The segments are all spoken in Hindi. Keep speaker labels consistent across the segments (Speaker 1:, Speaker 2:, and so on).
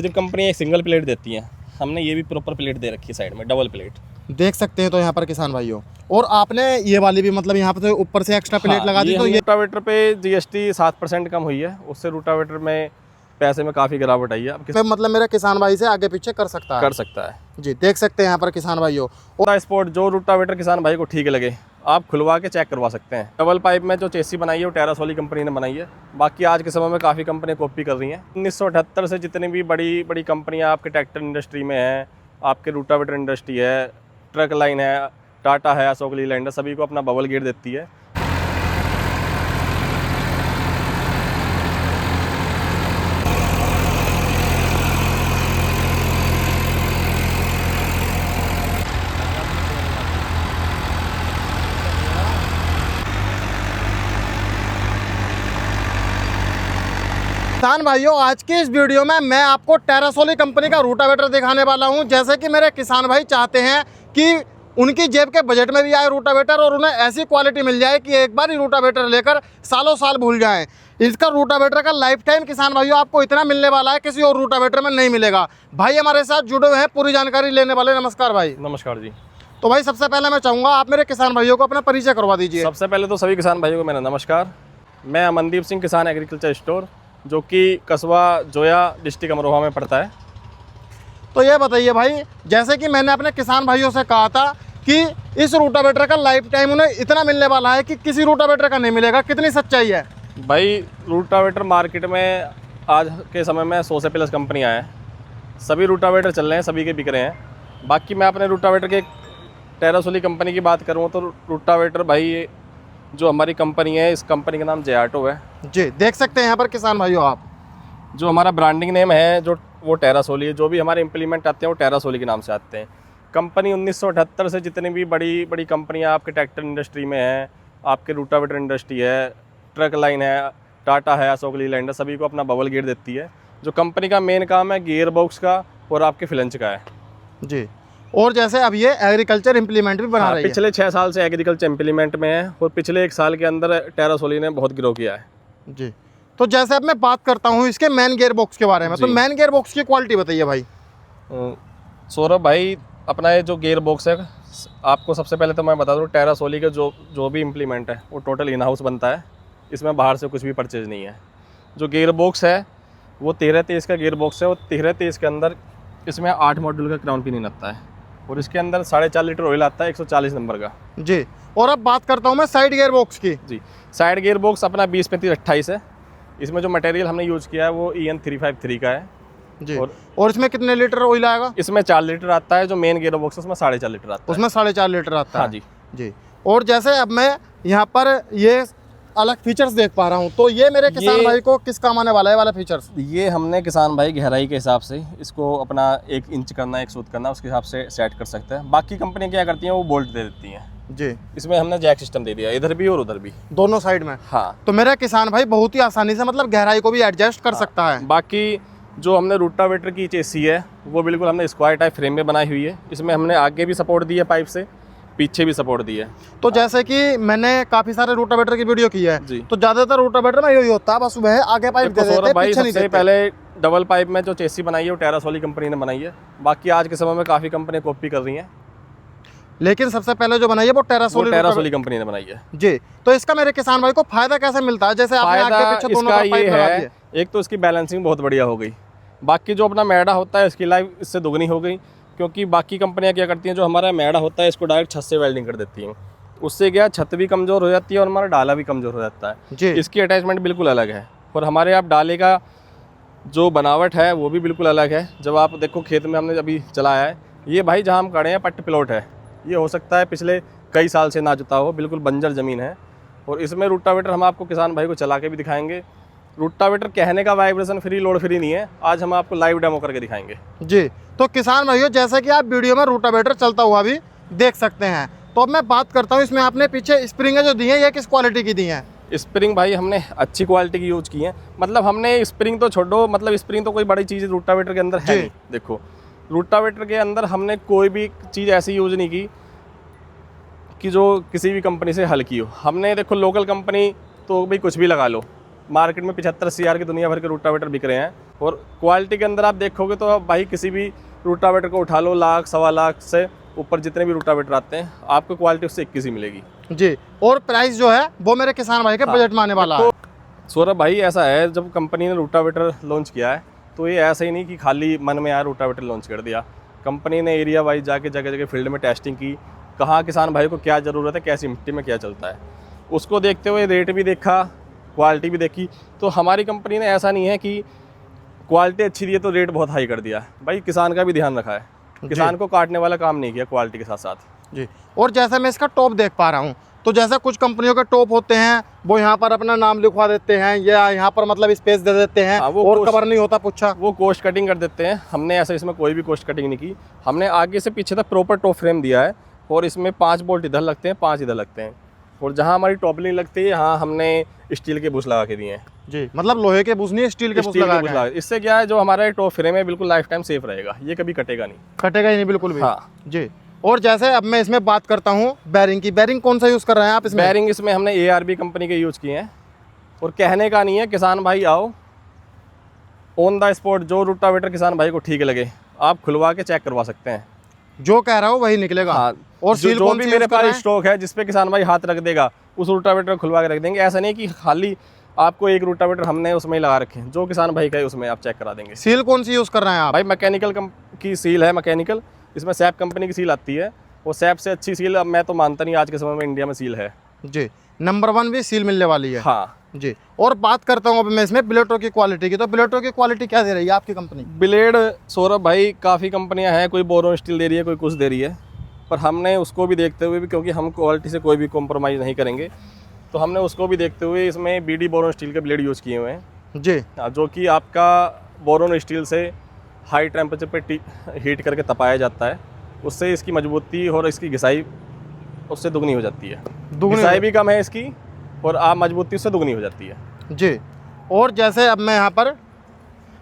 Speaker 1: सिर्फ कंपनी एक सिंगल प्लेट देती है, हमने ये भी प्रॉपर प्लेट दे रखी है साइड में, डबल प्लेट
Speaker 2: देख सकते हैं तो यहाँ पर किसान भाइयों। और आपने ये वाली भी मतलब यहाँ पर ऊपर से एक्स्ट्रा प्लेट लगा दी, तो ये
Speaker 1: रूटावेटर पे जीएसटी 7% कम हुई है, उससे रूटावेटर में पैसे में काफ़ी गिरावट आई है। अब
Speaker 2: फिर मतलब मेरा किसान भाई से आगे पीछे कर सकता
Speaker 1: है
Speaker 2: जी। देख सकते हैं यहाँ पर किसान भाइयों।
Speaker 1: और स्पोर्ट जो रूटावेटर किसान भाई को ठीक लगे आप खुलवा के चेक करवा सकते हैं। डबल पाइप में जो चेसी बनाई है वो टेरासोली कंपनी ने बनाई है, बाकी आज के समय में काफ़ी कंपनियां कॉपी कर रही हैं। 1978 से जितनी भी बड़ी बड़ी कंपनियां आपके ट्रैक्टर इंडस्ट्री में हैं, आपके रूटावेटर इंडस्ट्री है, ट्रक लाइन है, टाटा है, अशोक लीलैंड है, सभी को अपना बबल गेट देती है।
Speaker 2: किसान भाइयों, आज की इस वीडियो में मैं आपको टेरासोली कंपनी का रूटावेटर दिखाने वाला हूं। जैसे कि मेरे किसान भाई चाहते हैं कि उनकी जेब के बजट में भी आए रूटावेटर और उन्हें ऐसी क्वालिटी मिल जाए कि एक बार ही रूटावेटर लेकर सालों साल भूल जाएं। इसका रूटावेटर का लाइफ टाइम किसान भाइयों आपको इतना मिलने वाला है, किसी और रूटावेटर में नहीं मिलेगा। भाई हमारे साथ जुड़े हुए हैं पूरी जानकारी लेने वाले। नमस्कार भाई।
Speaker 1: नमस्कार जी।
Speaker 2: तो भाई सबसे पहले मैं चाहूँगा आप मेरे किसान भाइयों को अपना परिचय करवा दीजिए।
Speaker 1: सबसे पहले तो सभी किसान भाइयों को मेरा नमस्कार। मैं अमनदीप सिंह, किसान एग्रीकल्चर स्टोर, जो कि कस्बा जोया डिस्ट्रिक्ट अमरोहा में पड़ता है।
Speaker 2: तो ये बताइए भाई, जैसे कि मैंने अपने किसान भाइयों से कहा था कि इस रूटावेटर का लाइफ टाइम उन्हें इतना मिलने वाला है कि किसी रूटावेटर का नहीं मिलेगा, कितनी सच्चाई है?
Speaker 1: भाई रूटावेटर मार्केट में आज के समय में 100 से प्लस कंपनियां हैं, सभी रूटावेटर चल रहे हैं, सभी के बिक रहे हैं। बाकी मैं अपने रूटावेटर के टेरासोली कंपनी की बात करूँ तो रूटावेटर भाई जो हमारी कंपनी है, इस कंपनी का नाम जेआटो है
Speaker 2: जी। देख सकते हैं यहाँ पर किसान भाइयों आप,
Speaker 1: जो हमारा ब्रांडिंग नेम है जो वो टेरासोली है। जो भी हमारे इम्प्लीमेंट आते हैं वो टेरासोली के नाम से आते हैं। कंपनी 1978 से जितनी भी बड़ी बड़ी कंपनियां आपके ट्रैक्टर इंडस्ट्री में हैं, आपके रूटावेटर इंडस्ट्री है, ट्रक लाइन है, टाटा है, अशोक लीलैंड है, सभी को अपना बबल गेट देती है। जो कंपनी का मेन काम है गियर बॉक्स का और आपके फ्लंच का है
Speaker 2: जी। और जैसे अब ये एग्रीकल्चर इम्प्लीमेंट भी बना रही है।
Speaker 1: पिछले 6 साल से एग्रीकल्चर इम्प्लीमेंट में है और पिछले 1 साल के अंदर टेरासोली ने बहुत ग्रो किया है
Speaker 2: जी। तो जैसे अब मैं बात करता हूँ इसके मेन गियर बॉक्स के बारे में, तो मेन गियर बॉक्स की क्वालिटी बताइए भाई।
Speaker 1: सौरभ भाई, अपना ये जो गियर बॉक्स है, आपको सबसे पहले तो मैं बता दूँ टेरासोली के जो भी इम्प्लीमेंट है वो टोटल इन हाउस बनता है, इसमें बाहर से कुछ भी परचेज नहीं है। जो गियर बॉक्स है वो 13-23 का गियर बॉक्स है और 13-23 के अंदर इसमें 8 मॉड्यूल का क्राउन पिन आता है और इसके अंदर 4.5 लीटर ऑयल आता है 140 नंबर का
Speaker 2: जी। और अब बात करता हूँ मैं साइड गियर बॉक्स की
Speaker 1: जी। साइड गियर बॉक्स अपना 20-35-28 है। इसमें जो मटेरियल हमने यूज़ किया है वो EN 353 का है
Speaker 2: जी। और इसमें कितने लीटर ऑयल आएगा?
Speaker 1: इसमें 4 लीटर आता है। जो मेन गियर बॉक्स है उसमें 4.5 लीटर आता है।
Speaker 2: उसमें 4.5 लीटर आता है।
Speaker 1: हाँ जी
Speaker 2: जी। और जैसे अब मैं यहाँ पर ये अलग फीचर्स देख पा रहा हूँ, तो ये मेरे किसान भाई को किस काम आने वाला है वाला फीचर्स?
Speaker 1: ये हमने किसान भाई गहराई के हिसाब से इसको अपना 1 इंच करना, 1 सूत करना, उसके हिसाब से सेट कर सकते हैं। बाकी कंपनी क्या करती हैं वो बोल्ट दे देती हैं
Speaker 2: जी।
Speaker 1: इसमें हमने जैक सिस्टम दे दिया, इधर भी और उधर भी,
Speaker 2: दोनों साइड में।
Speaker 1: हाँ।
Speaker 2: तो मेरा किसान भाई बहुत ही आसानी से मतलब गहराई को भी एडजस्ट कर सकता है।
Speaker 1: बाकी जो हमने रूटावेटर की चेसी है वो बिल्कुल हमने स्क्वायर टाइप फ्रेम में बनाई हुई है। इसमें हमने आगे भी सपोर्ट दी है पाइप से, पीछे भी सपोर्ट दी है।
Speaker 2: तो जैसे कि मैंने काफी सारे रूटावेटर की वीडियो की है
Speaker 1: जी।
Speaker 2: तो ज्यादातर रूटावेटर में यही होता है, बस वह आगे पाइप दे देते हैं, पीछे नहीं देते।
Speaker 1: पहले डबल पाइप में जो चेसी बनाई है वो टेरासोली कंपनी ने बनाई है, बाकी आज के समय में काफ़ी कंपनियां कॉपी कर रही हैं,
Speaker 2: लेकिन सबसे पहले जो बनाई है वो टेरासोली
Speaker 1: कंपनी ने बनाई है
Speaker 2: जी। तो इसका मेरे किसान भाई को फायदा कैसे मिलता है? जैसे आपने आगे पीछे दोनों तरफ पाइप लगा दिए।
Speaker 1: एक तो इसकी बैलेंसिंग बहुत बढ़िया हो गई, बाकी जो अपना मैड़ा होता है इसकी लाइफ इससे दुगनी हो गई, क्योंकि बाकी कंपनियां क्या करती हैं जो हमारा मैड़ा होता है इसको डायरेक्ट छत से वेल्डिंग कर देती हैं, उससे क्या छत भी कमज़ोर हो जाती है और हमारा डाला भी कमज़ोर हो जाता है जी। इसकी अटैचमेंट बिल्कुल अलग है और हमारे आप डाले का जो बनावट है वो भी बिल्कुल अलग है। जब आप देखो खेत में हमने अभी चलाया है, ये भाई जहाँ हम खड़े हैं पट्ट प्लॉट है, ये हो सकता है पिछले कई साल से ना जुता हो, बिल्कुल बंजर ज़मीन है। और इसमें रूटावेटर हम आपको किसान भाई को चला के भी दिखाएंगे। रूटावेटर कहने का वाइब्रेशन फ्री, लोड फ्री नहीं है, आज हम आपको लाइव डेमो करके दिखाएंगे जी।
Speaker 2: तो किसान भाइयों, जैसे कि आप वीडियो में रूटावेटर चलता हुआ भी देख सकते हैं। तो अब मैं बात करता हूँ, इसमें आपने पीछे स्प्रिंगें जो दी हैं ये किस क्वालिटी की दी हैं?
Speaker 1: स्प्रिंग भाई हमने अच्छी क्वालिटी की यूज़ की है। मतलब हमने स्प्रिंग तो छोड़ो, मतलब स्प्रिंग तो कोई बड़ी चीज़ रूटावेटर के अंदर है नहीं। देखो रूटावेटर के अंदर हमने कोई भी चीज़ ऐसी यूज़ नहीं की कि जो किसी भी कंपनी से हल की हो। हमने देखो लोकल कंपनी तो भाई कुछ भी लगा लो, मार्केट में 75 CR के दुनिया भर के रूटावेटर बिक रहे हैं। और क्वालिटी के अंदर आप देखोगे तो आप भाई किसी भी रूटावेटर को उठा लो, लाख सवा लाख से ऊपर जितने भी रूटावेटर आते हैं, आपको क्वालिटी उससे 21 ही मिलेगी
Speaker 2: जी। और प्राइस जो है वो मेरे किसान भाई के बजट में आने वाला है।
Speaker 1: सौरभ भाई ऐसा है, जब कंपनी ने रूटावेटर लॉन्च किया है तो ये ऐसा ही नहीं कि खाली मन में आया रूटावेटर लॉन्च कर दिया। कंपनी ने एरिया वाइज जाके जगह जगह फील्ड में टेस्टिंग की, कहाँ किसान भाई को क्या ज़रूरत है, कैसी मिट्टी में क्या चलता है, उसको देखते हुए रेट भी देखा, क्वालिटी भी देखी। तो हमारी कंपनी ने ऐसा नहीं है कि क्वालिटी अच्छी दी है तो रेट बहुत हाई कर दिया। भाई किसान का भी ध्यान रखा है, किसान को काटने वाला काम नहीं किया क्वालिटी के साथ साथ
Speaker 2: जी। और जैसे मैं इसका टॉप देख पा रहा हूँ, तो जैसे कुछ कंपनियों के टॉप होते हैं वो यहाँ पर अपना नाम लिखवा देते हैं या यहाँ पर मतलब स्पेस दे देते हैं, और कवर नहीं होता पुच्छा,
Speaker 1: वो कोस्ट कटिंग कर देते हैं। हमने ऐसा इसमें कोई भी कोस्ट कटिंग नहीं की। हमने आगे से पीछे तक प्रॉपर टॉप फ्रेम दिया है और इसमें 5 बोल्ट इधर लगते हैं, 5 इधर लगते हैं। और जहाँ हमारी टॉप नहीं लगती है यहाँ हमने स्टील के बुश लगा के दिए हैं
Speaker 2: जी। मतलब लोहे के बुश नहीं, स्टील के बुश लगा के।
Speaker 1: इससे क्या है, जो हमारा टॉप फ्रेम है बिल्कुल लाइफ टाइम सेफ रहेगा, ये कभी कटेगा नहीं,
Speaker 2: कटेगा ही नहीं बिल्कुल भी।
Speaker 1: हाँ
Speaker 2: जी। और जैसे अब मैं इसमें बात करता हूँ बैरिंग की, बैरिंग कौन सा यूज़ कर रहे हैं आप इसमें?
Speaker 1: बैरिंग इसमें हमने ARB कंपनी के यूज़ किए हैं। और कहने का नहीं है, किसान भाई आओ ऑन द स्पॉट, जो रूटावेटर किसान भाई को ठीक लगे आप खुलवा के चेक करवा सकते हैं,
Speaker 2: जो कह रहा हो वही निकलेगा।
Speaker 1: हाँ।
Speaker 2: और
Speaker 1: जो भी मेरे पास स्टॉक है जिसपे किसान भाई हाथ रख देगा उस रूटावेटर को खुलवा के रख देंगे। ऐसा नहीं कि खाली आपको एक रूटावेटर हमने उसमें ही लगा रखे हैं, जो किसान भाई का है उसमें आप चेक करा देंगे।
Speaker 2: सील कौन सी यूज़ कर रहे हैं आप?
Speaker 1: भाई मैकेनिकल की सील है, मैकेनिकल। इसमें सैप कंपनी की सील आती है, वो सैप से अच्छी सील अब मैं तो मानता नहीं आज के समय में इंडिया में सील है
Speaker 2: जी। नंबर 1 भी सील मिलने वाली है।
Speaker 1: हाँ
Speaker 2: जी। और बात करता हूँ अब मैं इसमें ब्लेडों की क्वालिटी की, तो ब्लेडों की क्वालिटी क्या दे रही है आपकी कंपनी?
Speaker 1: ब्लेड सौरभ भाई काफ़ी कंपनियां हैं, कोई बोरोन स्टील दे रही है, कोई कुछ दे रही है, पर हमने उसको भी देखते हुए भी, क्योंकि हम क्वालिटी से कोई भी कॉम्प्रोमाइज़ नहीं करेंगे, तो हमने उसको भी देखते हुए इसमें BD बोरोन स्टील के ब्लेड यूज़ किए हुए हैं
Speaker 2: जी।
Speaker 1: जो कि आपका बोरोन स्टील से हाई टेम्परेचर पे हीट करके तपाया जाता है, उससे इसकी मजबूती और इसकी घिसाई उससे दुगनी हो जाती है। घिसाई भी कम है इसकी और आप मजबूती उससे दुगनी हो जाती है
Speaker 2: जी। और जैसे अब मैं यहाँ पर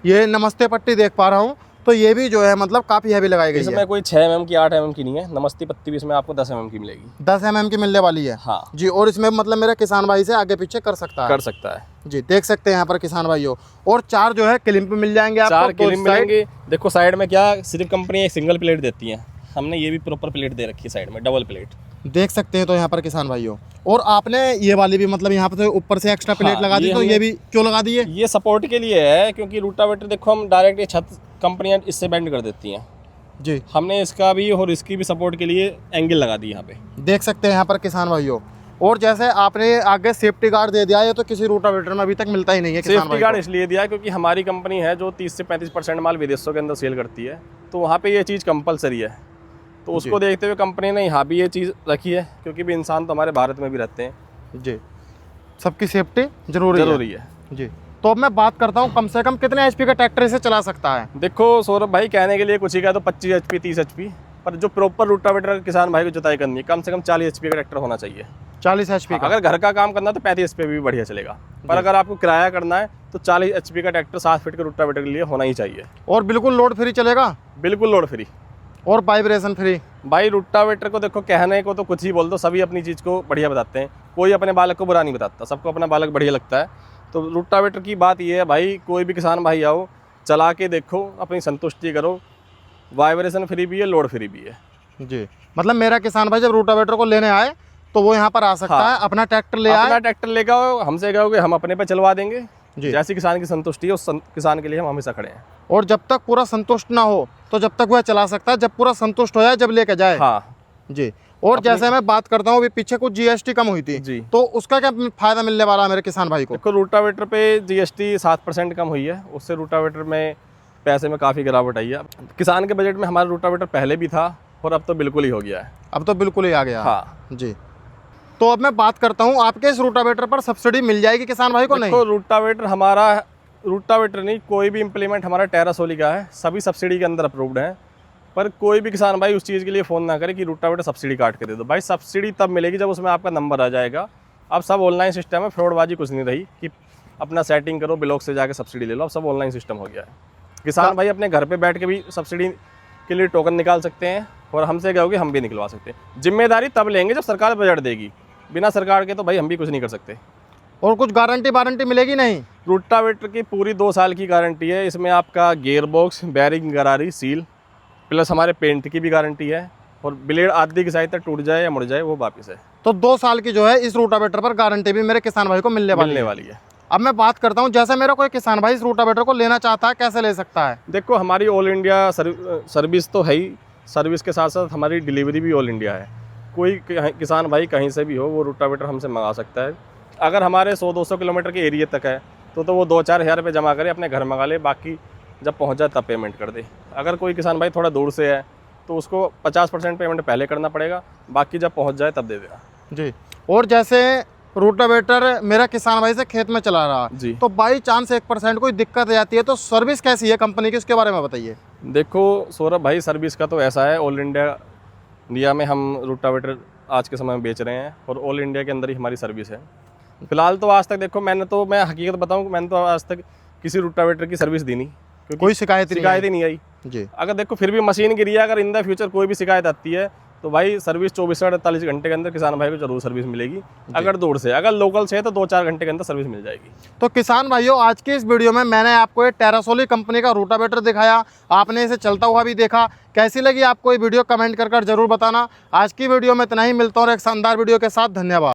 Speaker 2: ये नमस्ते पट्टी देख पा रहा हूँ, तो ये भी जो है मतलब काफ़ी हैवी लगाई गई है।
Speaker 1: इसमें कोई 6 mm की 8 mm की नहीं है, नमस्ते पत्ती भी इसमें आपको 10 mm की मिलेगी।
Speaker 2: 10 mm की मिलने वाली है।
Speaker 1: हाँ
Speaker 2: जी। और इसमें मतलब मेरा किसान भाई से आगे पीछे कर सकता है जी। देख सकते हैं यहाँ पर किसान भाइयों। और 4 जो है क्लिप मिल जाएंगे आपको,
Speaker 1: 4 क्लिप मिलेंगे। देखो साइड में क्या सिर्फ कंपनी एक सिंगल प्लेट देती है, हमने ये भी प्रॉपर प्लेट दे रखी है साइड में, डबल प्लेट
Speaker 2: देख सकते हैं तो यहाँ पर किसान भाइयों। और आपने ये वाली भी मतलब यहाँ पर ऊपर से एक्स्ट्रा प्लेट लगा दी, तो ये भी क्यों लगा दी है?
Speaker 1: ये सपोर्ट के लिए है, क्योंकि रूटावेटर देखो हम डायरेक्ट ये छत कंपनियां इससे बेंड कर देती हैं
Speaker 2: जी।
Speaker 1: हमने इसका भी और इसकी भी सपोर्ट के लिए एंगल लगा दी यहाँ पे,
Speaker 2: देख सकते हैं यहाँ पर किसान भाइयों। और जैसे आपने आगे सेफ्टी गार्ड दे दिया, ये तो किसी रूटावेटर में अभी तक मिलता ही नहीं है।
Speaker 1: सेफ्टी गार्ड इसलिए दिया क्योंकि हमारी कंपनी है जो 30 से 35% माल विदेशों के अंदर सेल करती है, तो वहाँ पे ये चीज़ कंपलसरी है। तो उसको देखते हुए कंपनी ने यहाँ भी ये चीज़ रखी है, क्योंकि भी इंसान तो हमारे भारत में भी रहते हैं
Speaker 2: जी, सबकी सेफ्टी जरूरी है जी। तो अब मैं बात करता हूँ कम से कम कितने HP का ट्रैक्टर इसे चला सकता है?
Speaker 1: देखो सौरभ भाई कहने के लिए कुछ ही का तो 25 HP 30 HP, पर जो प्रॉपर रूटावेटर किसान भाई को जुताई करनी है कम से कम 40 HP का ट्रैक्टर होना चाहिए।
Speaker 2: 40 HP का?
Speaker 1: अगर घर का काम करना तो 35 HP भी बढ़िया चलेगा, पर अगर आपको किराया करना है तो 40 HP का ट्रैक्टर 7 फीट के रूटावेटर के लिए होना ही चाहिए।
Speaker 2: और बिल्कुल लोड फ्री चलेगा?
Speaker 1: बिल्कुल लोड फ्री
Speaker 2: और वाइब्रेशन फ्री।
Speaker 1: भाई रूटावेटर को देखो कहने को तो कुछ ही बोल दो, सभी अपनी चीज़ को बढ़िया बताते हैं, कोई अपने बालक को बुरा नहीं बताता, सबको अपना बालक बढ़िया लगता है। तो रूटावेटर की बात ये है भाई, कोई भी किसान भाई आओ चला के देखो, अपनी संतुष्टि करो, वाइब्रेशन फ्री भी है, लोड फ्री भी है
Speaker 2: जी। मतलब मेरा किसान भाई जब रूटावेटर को लेने आए तो वो यहाँ पर आ सकता है, अपना ट्रैक्टर ले आए,
Speaker 1: अपना ट्रैक्टर लेकर आओ, हमसे कहोगे हम अपने पे चलवा देंगे। जैसी किसान की संतुष्टि है उस किसान के लिए हम हमेशा खड़े हैं।
Speaker 2: और जब तक पूरा संतुष्ट ना हो तो जब तक वह चला सकता है, जब पूरा संतुष्ट हो जाए जब लेके जाए।
Speaker 1: हाँ
Speaker 2: जी। और जैसे मैं बात करता हूँ, अभी पीछे कुछ GST कम हुई थी जी, तो उसका क्या फायदा मिलने वाला है मेरे किसान भाई को?
Speaker 1: देखो रूटावेटर पे GST 7% कम हुई है, उससे रूटावेटर में पैसे में काफ़ी गिरावट आई है। किसान के बजट में हमारा रूटावेटर पहले भी था और अब तो बिल्कुल ही हो गया है।
Speaker 2: अब तो बिल्कुल ही आ गया।
Speaker 1: हाँ
Speaker 2: जी। तो अब मैं बात करता हूँ, आपके इस रूटावेटर पर सब्सिडी मिल जाएगी किसान भाई को? नहीं,
Speaker 1: रूटावेटर हमारा, रूटावेटर नहीं कोई भी इम्प्लीमेंट हमारा टेरासोली का है, सभी सब्सिडी के अंदर अप्रूव्ड है। पर कोई भी किसान भाई उस चीज़ के लिए फ़ोन ना करे कि रूटावेटर सब्सिडी काट के दे दो। भाई सब्सिडी तब मिलेगी जब उसमें आपका नंबर आ जाएगा। अब सब ऑनलाइन सिस्टम है, फ्रॉडबाजी कुछ नहीं रही कि अपना सेटिंग करो ब्लॉक से जाके सब्सिडी ले लो, अब सब ऑनलाइन सिस्टम हो गया है। किसान भाई अपने घर पे बैठ के भी सब्सिडी के लिए टोकन निकाल सकते हैं और हमसे कहोगे हम भी निकलवा सकते हैं। जिम्मेदारी तब लेंगे जब सरकार बजट देगी, बिना सरकार के तो भाई हम भी कुछ नहीं कर सकते।
Speaker 2: और कुछ गारंटी वारंटी मिलेगी नहीं?
Speaker 1: रूटावेटर की पूरी 2 साल की गारंटी है। इसमें आपका गियर बॉक्स, बैरिंग, गरारी, सील प्लस हमारे पेंट की भी गारंटी है। और ब्लेड आधी की साइड तक टूट जाए या मुड़ जाए वो वापस है।
Speaker 2: तो 2 साल की जो है इस रूटावेटर पर गारंटी भी मेरे किसान भाई को मिलने वाली है। अब मैं बात करता हूँ, जैसे मेरा कोई किसान भाई इस रूटावेटर को लेना चाहता है, कैसे ले सकता है?
Speaker 1: देखो, हमारी ऑल इंडिया सर्विस तो है ही। सर्विस के साथ साथ हमारी डिलीवरी भी ऑल इंडिया है। कोई किसान भाई कहीं से भी हो वो रूटावेटर हमसे मंगा सकता है। अगर हमारे 100-200 किलोमीटर के एरिया तक है तो वो 2-4 हज़ार रुपये जमा करे, अपने घर मंगा ले, बाकी जब पहुंच जाए तब पेमेंट कर दे। अगर कोई किसान भाई थोड़ा दूर से है तो उसको 50% पेमेंट पहले करना पड़ेगा, बाकी जब पहुंच जाए तब दे देगा
Speaker 2: जी। और जैसे रूटावेटर मेरा किसान भाई से खेत में चला रहा
Speaker 1: जी,
Speaker 2: तो बाई चांस 1% कोई दिक्कत आ जाती है तो सर्विस कैसी है कंपनी की, उसके बारे में बताइए।
Speaker 1: देखो सौरभ भाई, सर्विस का तो ऐसा है, ऑल इंडिया में हम रूटावेटर आज के समय में बेच रहे हैं और ऑल इंडिया के अंदर ही हमारी सर्विस है। फिलहाल तो आज तक देखो, मैं हकीकत बताऊं, मैंने तो आज तक किसी रूटावेटर की सर्विस दी नहीं, क्योंकि
Speaker 2: कोई शिकायत
Speaker 1: ही नहीं आई
Speaker 2: जी।
Speaker 1: अगर देखो फिर भी मशीन गिरी है, अगर इन द फ्यूचर कोई भी शिकायत आती है तो भाई सर्विस 24 से 48 घंटे के अंदर किसान भाई को जरूर सर्विस मिलेगी। अगर दूर से, अगर लोकल से है तो 2-4 घंटे के अंदर सर्विस मिल जाएगी।
Speaker 2: तो किसान भाइयों, आज की इस वीडियो में मैंने आपको एक टेरासोली कंपनी का रूटावेटर दिखाया, आपने इसे चलता हुआ भी देखा। कैसी लगी आपको ये वीडियो कमेंट कर जरूर बताना। आज की वीडियो में इतना ही, मिलता हूँ एक शानदार वीडियो के साथ। धन्यवाद।